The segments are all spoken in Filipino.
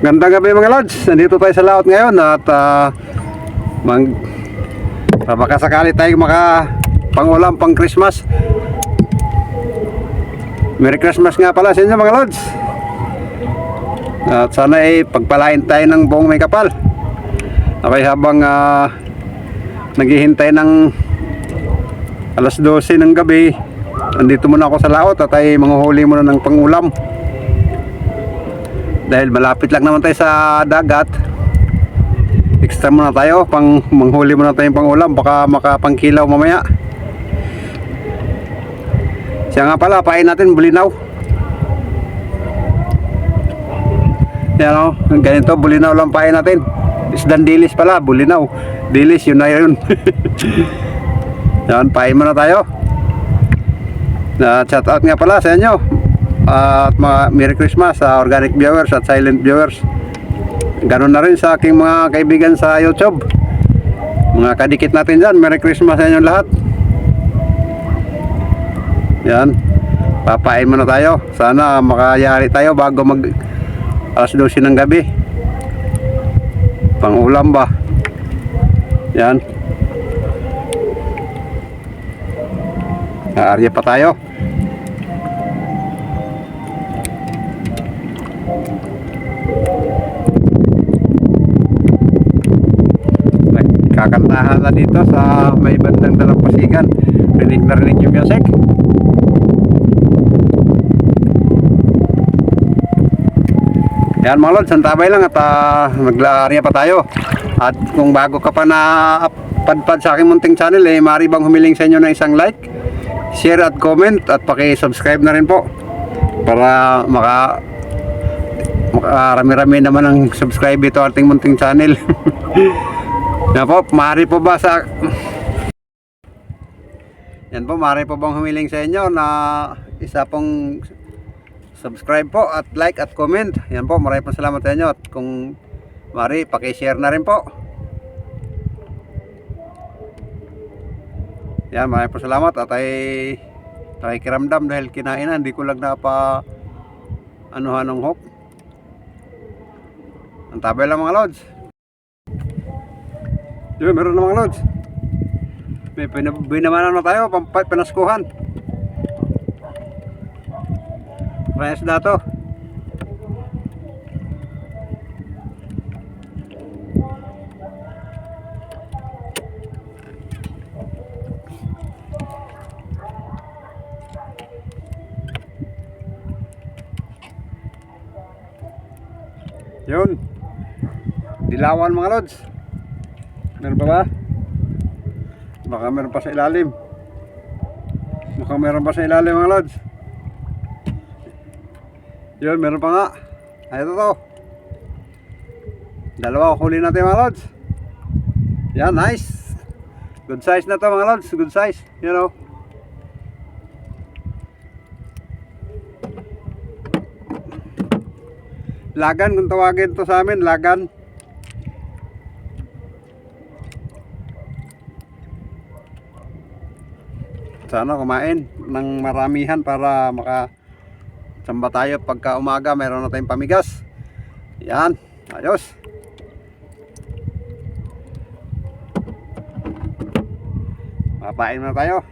Gandang gabi mga lods. Nandito tayo sa laot ngayon at baka sakali tayo pangulam pang Christmas. Merry Christmas nga pala sa inyo mga lods. At sana pagpalain tayo ng buong may kapal. Okay, habang naghihintay ng alas 12 ng gabi, nandito muna ako sa laot at ay manguhuli muna ng pangulam. Dahil malapit lang naman tayo sa dagat, extra muna tayo, manghuli muna tayong pangulam, baka makapangkilaw mamaya. Siya nga pala, pain natin bulinaw. Yan o, ganito, bulinaw lang pain natin. Isdan dilis pala, bulinaw. Dilis, yun na yun. Yan, pain muna tayo. Shout out nga pala sa inyo. At mga Merry Christmas sa organic viewers at silent viewers. Ganon na rin sa aking mga kaibigan sa YouTube. Mga kadikit natin dyan, Merry Christmas sa inyong lahat. Yan, papain muna tayo. Sana makayari tayo bago mag alas 12 ng gabi. Pangulam ba? Yan, aarya pa tayo. Kakantahan na dito sa may bandang Dalampasigan. Rinig na rinig yung music. Yan mga lods, santabay lang at maglaarya pa tayo. At kung bago ka pa na padpad sa aking munting channel, maaari bang humiling sa inyo ng isang like, share at comment at paki-subscribe na rin po para rami-rami naman ang subscribe ito ating munting channel. Yan po, maaari po ba yan po, maaari po bang humiling sa inyo na isa pong subscribe po at like at comment. Yan po, maraming po salamat sa inyo. At kung maaari, paki-share na rin po. Yan, maraming po salamat. At ay nakikiramdam dahil kinain na, hindi ko lang anuhan ng hook. Ang tabay lang mga lods. Yun, meron na mga lods. May binamanan na tayo, panaskuhan. Rayas na to. Yun, dilawan mga lods. Meron pa ba? Baka meron pa sa ilalim. Mukhang meron pa sa ilalim mga lods. Yun, meron pa nga. Ay, ito to. Dalawa huli natin mga lods. Yan, nice. Good size na to mga lods. Good size, you know. Lagan kung tawagin to sa amin, lagan. Sana kumain ng maramihan para makasamba tayo pagka umaga, mayroon na tayong pamigas. Yan, ayos. Papain na tayo.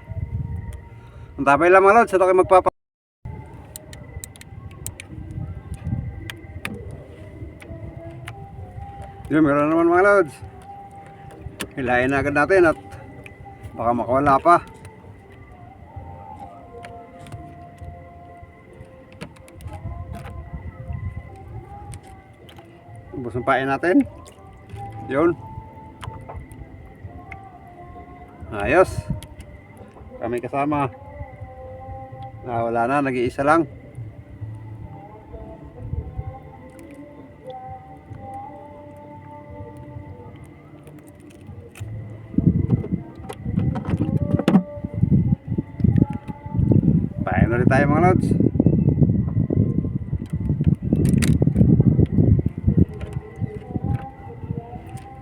Ang tabay lang mga lods, ito kayo yun, meron naman mga lods. Hilahin na agad natin at baka makawala pa. Ubos ang pain natin. Yun. Ayos. Kami kasama. Wala na, nag-iisa lang. Pain ulit tayo mga lods.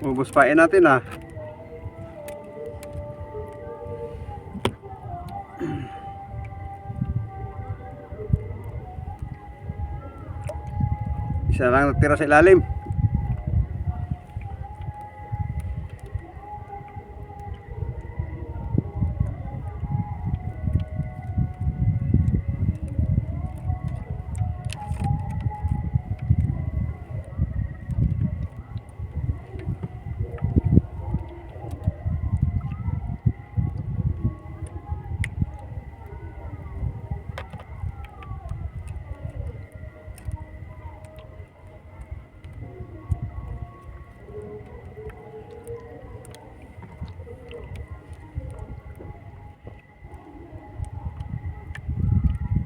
Ubos pain natin Isa lang natira sa ilalim.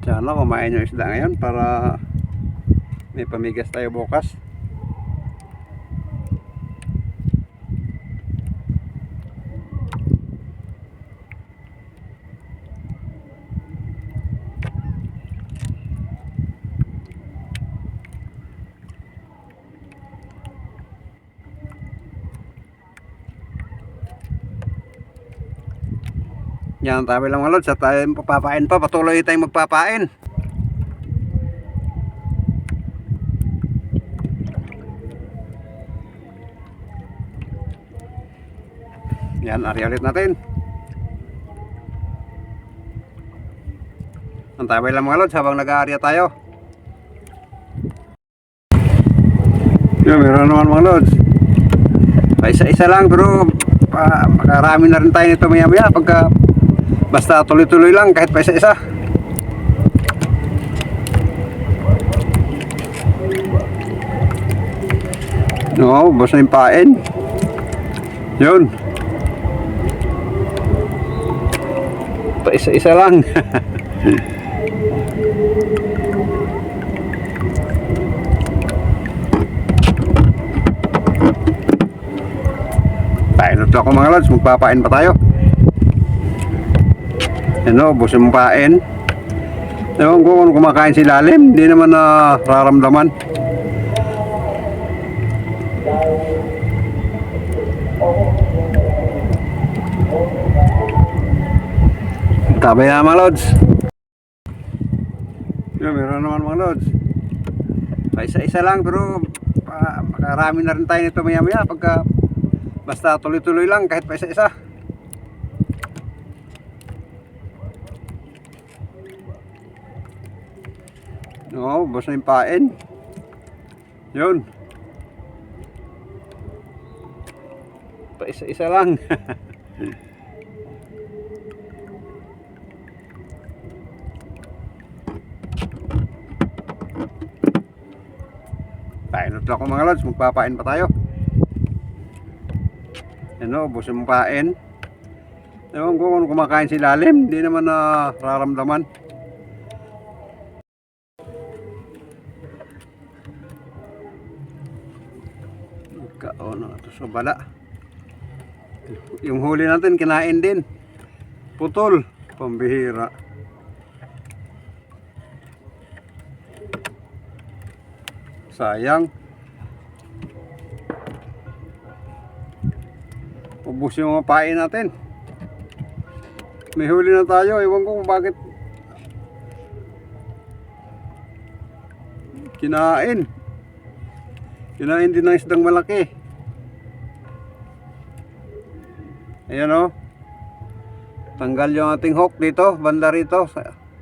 Sana kumain yung isda ngayon para may pamigas tayo bukas. Yan, tabi lang mga lods, at tayo papapain pa, patuloy tayong magpapain. Yan, ari ulit natin. Ang tabi lang mga lods habang nag-aarya tayo. Yan, meron naman mga lods. Isa-isa lang, pero makarami na rin tayo nito maya-maya pagka basta tuloy-tuloy lang kahit pa isa-isa. No, basta yung pain. Yun. Pa isa-isa lang. Painot ako mga lods, magpapain pa tayo. Ano, ubos yung pain. Ewan ko kung kumakain si lalim, hindi naman nararamdaman. Tabay na mga lods. Yun, meron naman mga lods. Isa-isa lang, pero makarami na rin tayo nito maya-maya pagka basta tuloy-tuloy lang kahit pa isa-isa. Oo, basta yung pain. Yun. Pa isa-isa lang. Painot lang ako mga lods, magpapain pa tayo. Ano, ubos yung pain. Ewan ko kung kumakain si lalim, hindi naman nararamdaman. Kaon na ito sa bala. Yung huli natin kinain din. Putol, pambihira. Sayang. Ubus yung mga pain natin. May huli na tayo, ewan ko kung bakit kinain. Kinain din ng isdang malaki. Ayan o. Tanggal yung ating hook dito, banda rito.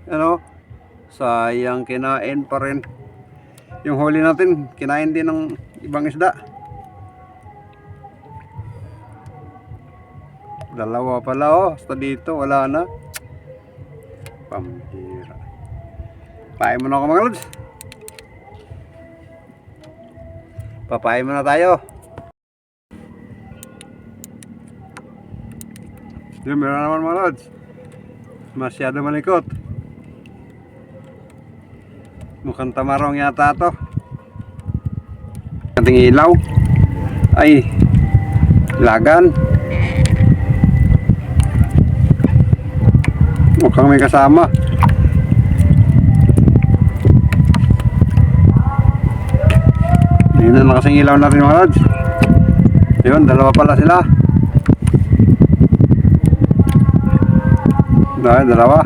Ayan o. Sayang, kinain pa rin. Yung huli natin, kinain din ng ibang isda. Dalawa pala o. Basta dito, wala na. Pambira. Pain mo na ako mga lods. Papain muna tayo. Yun, meron naman mga lods. Masyado malikot. Mukhang tamarong yata to. Ating ilaw. Ay, lagan. Mukhang may kasama. Yun na kasing ilaw natin mga lods. Yun, dalawa pala sila. Dalawa.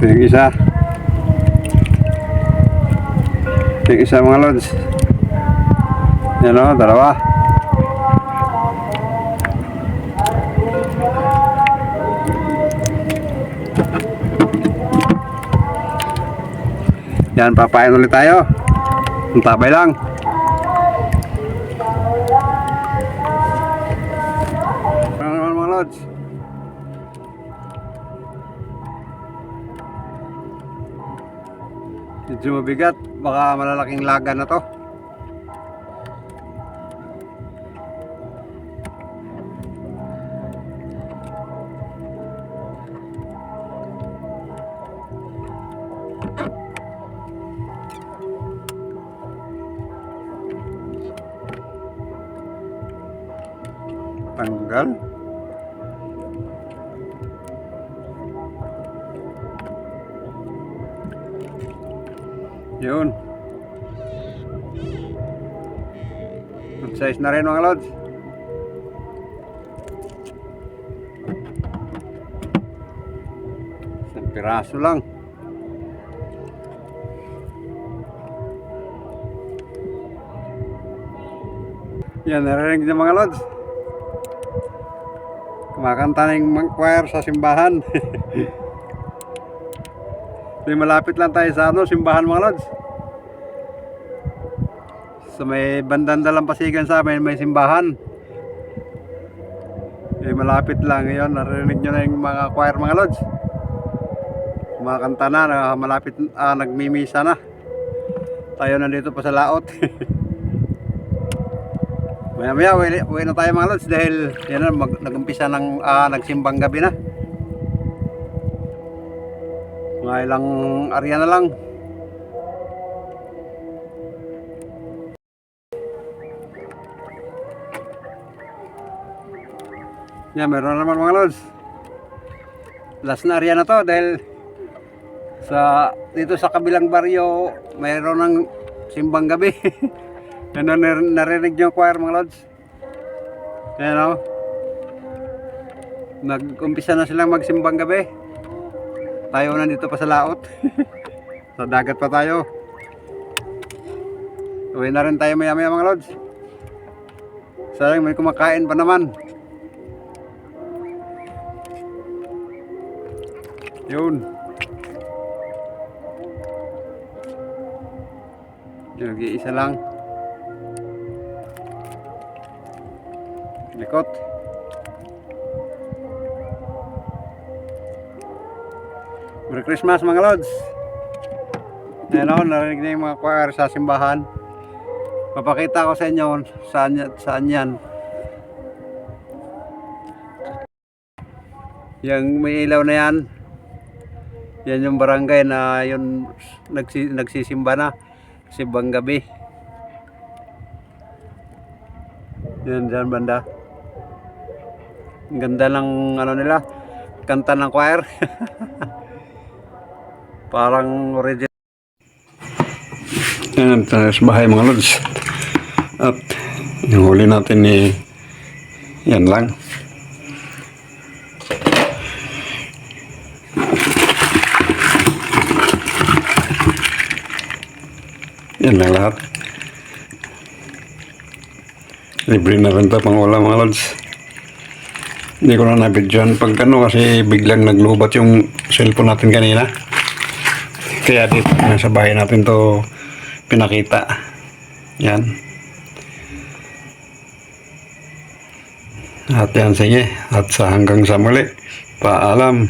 Ito yung isa. Ito yung isa mga lods. Yan o, dalawa. Yan, papain ulit tayo. Ang tabay lang. Ano naman mga lods? Medyo mabigat. Baka malalaking laga na to. Tanggal. Yun. Good size na rin mga lods. Isang piraso lang. Yan, narinig niyo mga lods. Kumakanta na yung choir sa simbahan. May malapit lang tayo sa simbahan mga lods. So may bandang Dalampasigan sa amin, may simbahan. May malapit lang ngayon, narinig nyo na yung mga choir mga lods. Kumakanta na, malapit, nagmimisa na. Tayo nandito pa sa laot. Maya maya uwi na tayo mga lods dahil yan na, nag-umpisa ng nagsimbang gabi na. Mga ilang area na lang. Yan, meron naman mga lods. Last na area na to dahil dito sa kabilang baryo mayroon ng simbang gabi. Ano, narinig yung choir mga lods. Ayan o. Nag-umpisa na silang magsimbang gabi. Tayo na dito pa sa laot. Sa dagat pa tayo. Uwi na rin tayo maya maya mga lods. Sayang may kumakain pa naman. Yun. Yung isa lang. Likot. Merry Christmas mga lods. Ayan o, narinig na yung mga choir sa simbahan. Papakita ko sa inyo saan yan. Yung may ilaw na yan, yan yung barangay na yun nagsisimba na. Simbang gabi. Yan dyan banda. Ang ganda ng nila, kanta ng choir. Parang original. Yan, tayo sa bahay mga lods. At yung huli natin yan lang. Yan lang lahat. Libre na rin ito pang ulam mga lods. Hindi ko na nabidyohan pag kasi biglang naglubat yung cellphone natin kanina. Kaya dito sa bahay natin to pinakita. Yan. At yan, sige. At hanggang sa muli. Paalam.